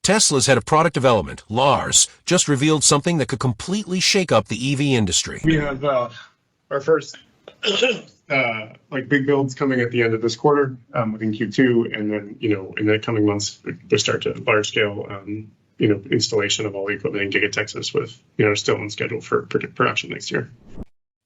Tesla's head of product development, Lars, just revealed something that could completely shake up the EV industry. We have our first big builds coming at the end of this quarter, within Q2, and then in the coming months we start to large scale installation of all the equipment in Giga Texas, with still on schedule for production next year.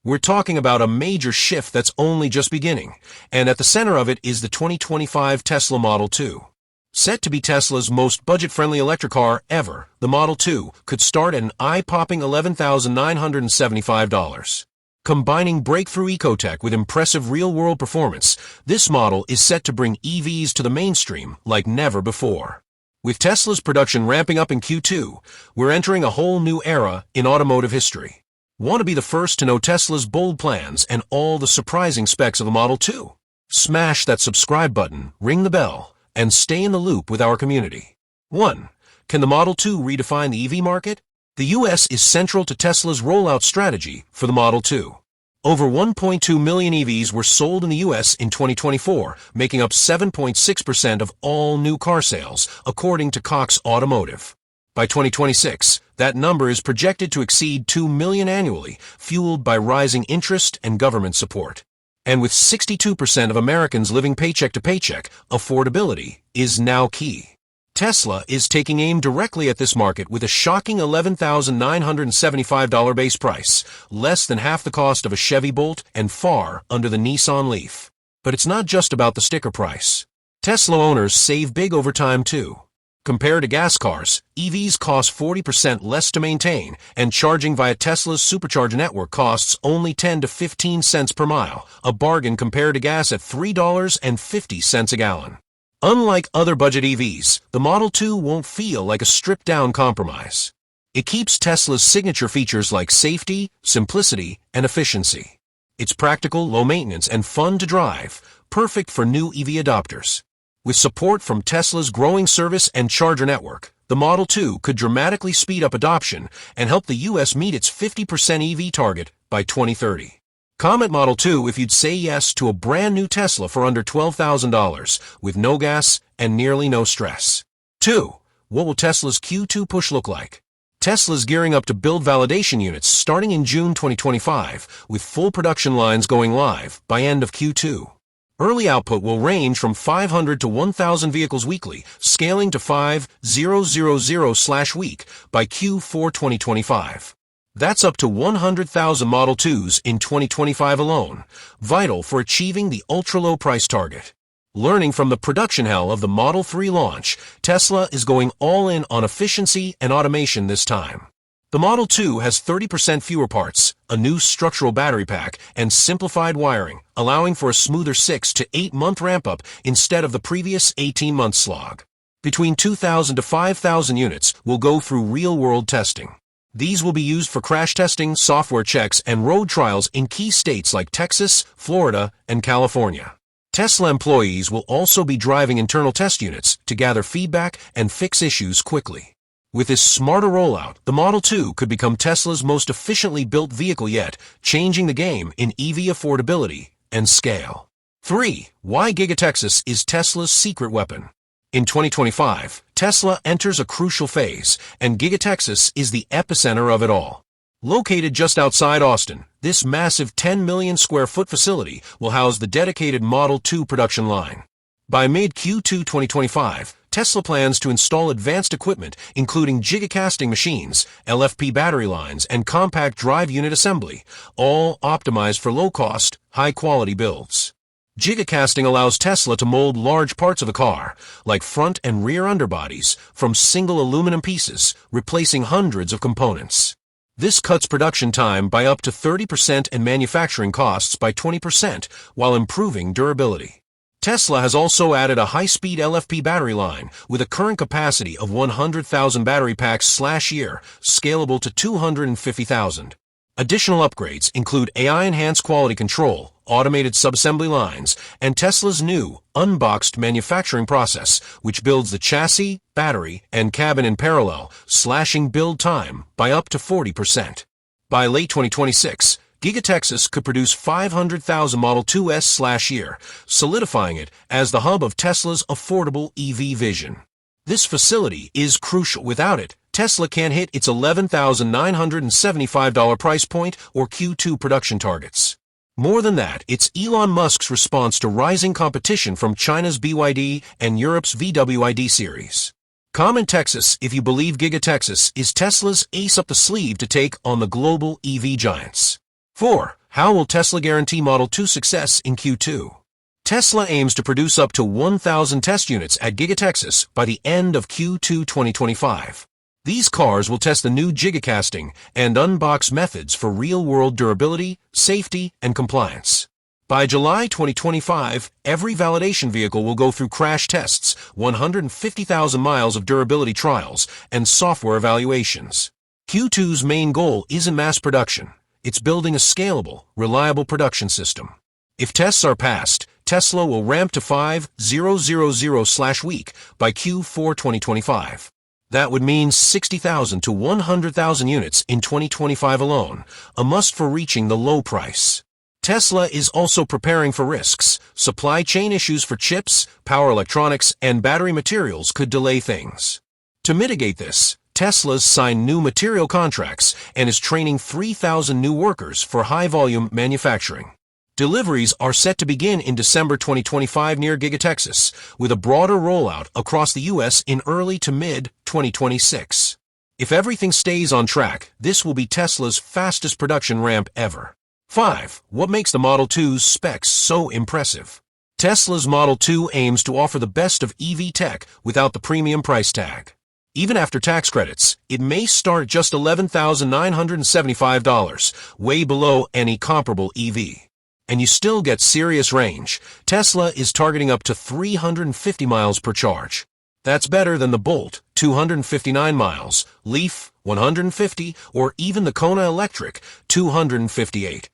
We're talking about a major shift that's only just beginning, and at the center of it is the 2025 Tesla Model 2. Set to be Tesla's most budget-friendly electric car ever, the Model 2 could start at an eye-popping $11,975. Combining breakthrough ecotech with impressive real-world performance, this model is set to bring EVs to the mainstream like never before. With Tesla's production ramping up in Q2, we're entering a whole new era in automotive history. Want to be the first to know Tesla's bold plans and all the surprising specs of the Model 2? Smash that subscribe button, ring the bell, and stay in the loop with our community. 1. Can the Model 2 redefine the EV market? The U.S. is central to Tesla's rollout strategy for the Model 2. Over 1.2 million EVs were sold in the U.S. in 2024, making up 7.6% of all new car sales, according to Cox Automotive. By 2026, that number is projected to exceed 2 million annually, fueled by rising interest and government support. And with 62% of Americans living paycheck to paycheck, affordability is now key. Tesla is taking aim directly at this market with a shocking $11,975 base price, less than half the cost of a Chevy Bolt and far under the Nissan Leaf. But it's not just about the sticker price. Tesla owners save big over time too. Compared to gas cars, EVs cost 40% less to maintain, and charging via Tesla's supercharger network costs only 10 to 15 cents per mile, a bargain compared to gas at $3.50 a gallon. Unlike other budget EVs, the Model 2 won't feel like a stripped-down compromise. It keeps Tesla's signature features like safety, simplicity, and efficiency. It's practical, low maintenance, and fun to drive, perfect for new EV adopters. With support from Tesla's growing service and charger network, the Model 2 could dramatically speed up adoption and help the U.S. meet its 50% EV target by 2030. Comment Model 2 if you'd say yes to a brand new Tesla for under $12,000 with no gas and nearly no stress. 2. What will Tesla's Q2 push look like? Tesla's gearing up to build validation units starting in June 2025, with full production lines going live by end of Q2. Early output will range from 500 to 1,000 vehicles weekly, scaling to 5,000/week by Q4 2025. That's up to 100,000 Model 2s in 2025 alone, vital for achieving the ultra-low price target. Learning from the production hell of the Model 3 launch, Tesla is going all in on efficiency and automation this time. The Model 2 has 30% fewer parts, a new structural battery pack, and simplified wiring, allowing for a smoother 6 to 8 month ramp-up instead of the previous 18-month slog. Between 2,000 to 5,000 units will go through real-world testing. These will be used for crash testing, software checks, and road trials in key states like Texas, Florida, and California. Tesla employees will also be driving internal test units to gather feedback and fix issues quickly. With this smarter rollout, the Model 2 could become Tesla's most efficiently built vehicle yet, changing the game in EV affordability and scale. 3. Why Giga Texas is Tesla's secret weapon. In 2025, Tesla enters a crucial phase, and Giga Texas is the epicenter of it all. Located just outside Austin, this massive 10 million square foot facility will house the dedicated Model 2 production line. By mid-Q2 2025, Tesla plans to install advanced equipment including gigacasting machines, LFP battery lines, and compact drive unit assembly, all optimized for low-cost, high-quality builds. Gigacasting allows Tesla to mold large parts of the car, like front and rear underbodies, from single aluminum pieces, replacing hundreds of components. This cuts production time by up to 30% and manufacturing costs by 20%, while improving durability. Tesla has also added a high-speed LFP battery line with a current capacity of 100,000 battery packs/year, scalable to 250,000. Additional upgrades include AI-enhanced quality control, automated subassembly lines, and Tesla's new, unboxed manufacturing process, which builds the chassis, battery, and cabin in parallel, slashing build time by up to 40%. By late 2026, Giga Texas could produce 500,000 Model 2s/year, solidifying it as the hub of Tesla's affordable EV vision. This facility is crucial. Without it, Tesla can't hit its $11,975 price point or Q2 production targets. More than that, it's Elon Musk's response to rising competition from China's BYD and Europe's VW series. Comment Texas if you believe Giga Texas is Tesla's ace up the sleeve to take on the global EV giants. 4. How will Tesla guarantee Model 2 success in Q2? Tesla aims to produce up to 1,000 test units at Giga Texas by the end of Q2 2025. These cars will test the new gigacasting and unbox methods for real-world durability, safety, and compliance. By July 2025, every validation vehicle will go through crash tests, 150,000 miles of durability trials, and software evaluations. Q2's main goal isn't mass production. It's building a scalable, reliable production system. If tests are passed, Tesla will ramp to 5,000/week by Q4 2025. That would mean 60,000 to 100,000 units in 2025 alone, a must for reaching the low price. Tesla is also preparing for risks. Supply chain issues for chips, power electronics, and battery materials could delay things. To mitigate this, Tesla's signed new material contracts and is training 3,000 new workers for high-volume manufacturing. Deliveries are set to begin in December 2025 near Giga Texas, with a broader rollout across the U.S. in early to mid-2026. If everything stays on track, this will be Tesla's fastest production ramp ever. 5. What makes the Model 2's specs so impressive? Tesla's Model 2 aims to offer the best of EV tech without the premium price tag. Even after tax credits, it may start at just $11,975, way below any comparable EV. And you still get serious range. Tesla is targeting up to 350 miles per charge. That's better than the Bolt, 259 miles, Leaf, 150, or even the Kona Electric, 258.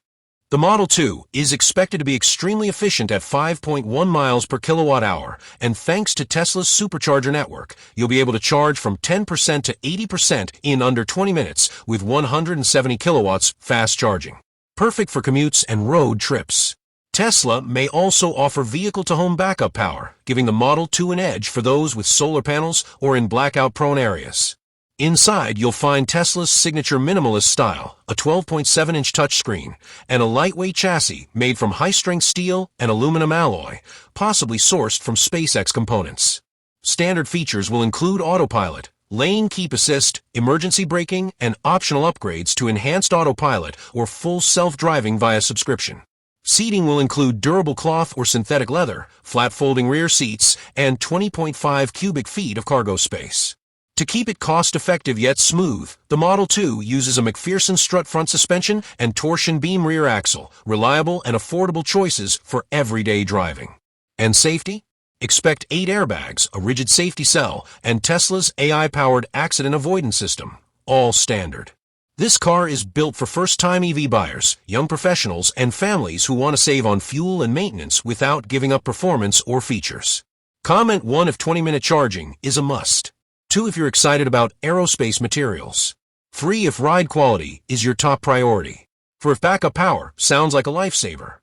The Model 2 is expected to be extremely efficient at 5.1 miles per kilowatt hour, and thanks to Tesla's supercharger network, you'll be able to charge from 10% to 80% in under 20 minutes with 170 kilowatts fast charging. Perfect for commutes and road trips. Tesla may also offer vehicle-to-home backup power, giving the Model 2 an edge for those with solar panels or in blackout-prone areas. Inside, you'll find Tesla's signature minimalist style, a 12.7-inch touchscreen, and a lightweight chassis made from high-strength steel and aluminum alloy, possibly sourced from SpaceX components. Standard features will include autopilot, lane keep assist, emergency braking, and optional upgrades to enhanced autopilot or full self-driving via subscription. Seating will include durable cloth or synthetic leather, flat-folding rear seats, and 20.5 cubic feet of cargo space. To keep it cost-effective yet smooth, the Model 2 uses a McPherson strut front suspension and torsion beam rear axle, reliable and affordable choices for everyday driving. And safety? Expect 8 airbags, a rigid safety cell, and Tesla's AI-powered accident avoidance system, all standard. This car is built for first-time EV buyers, young professionals, and families who want to save on fuel and maintenance without giving up performance or features. Comment 1 if 20-minute charging is a must. 2 if you're excited about aerospace materials. 3 if ride quality is your top priority. 4 if backup power sounds like a lifesaver.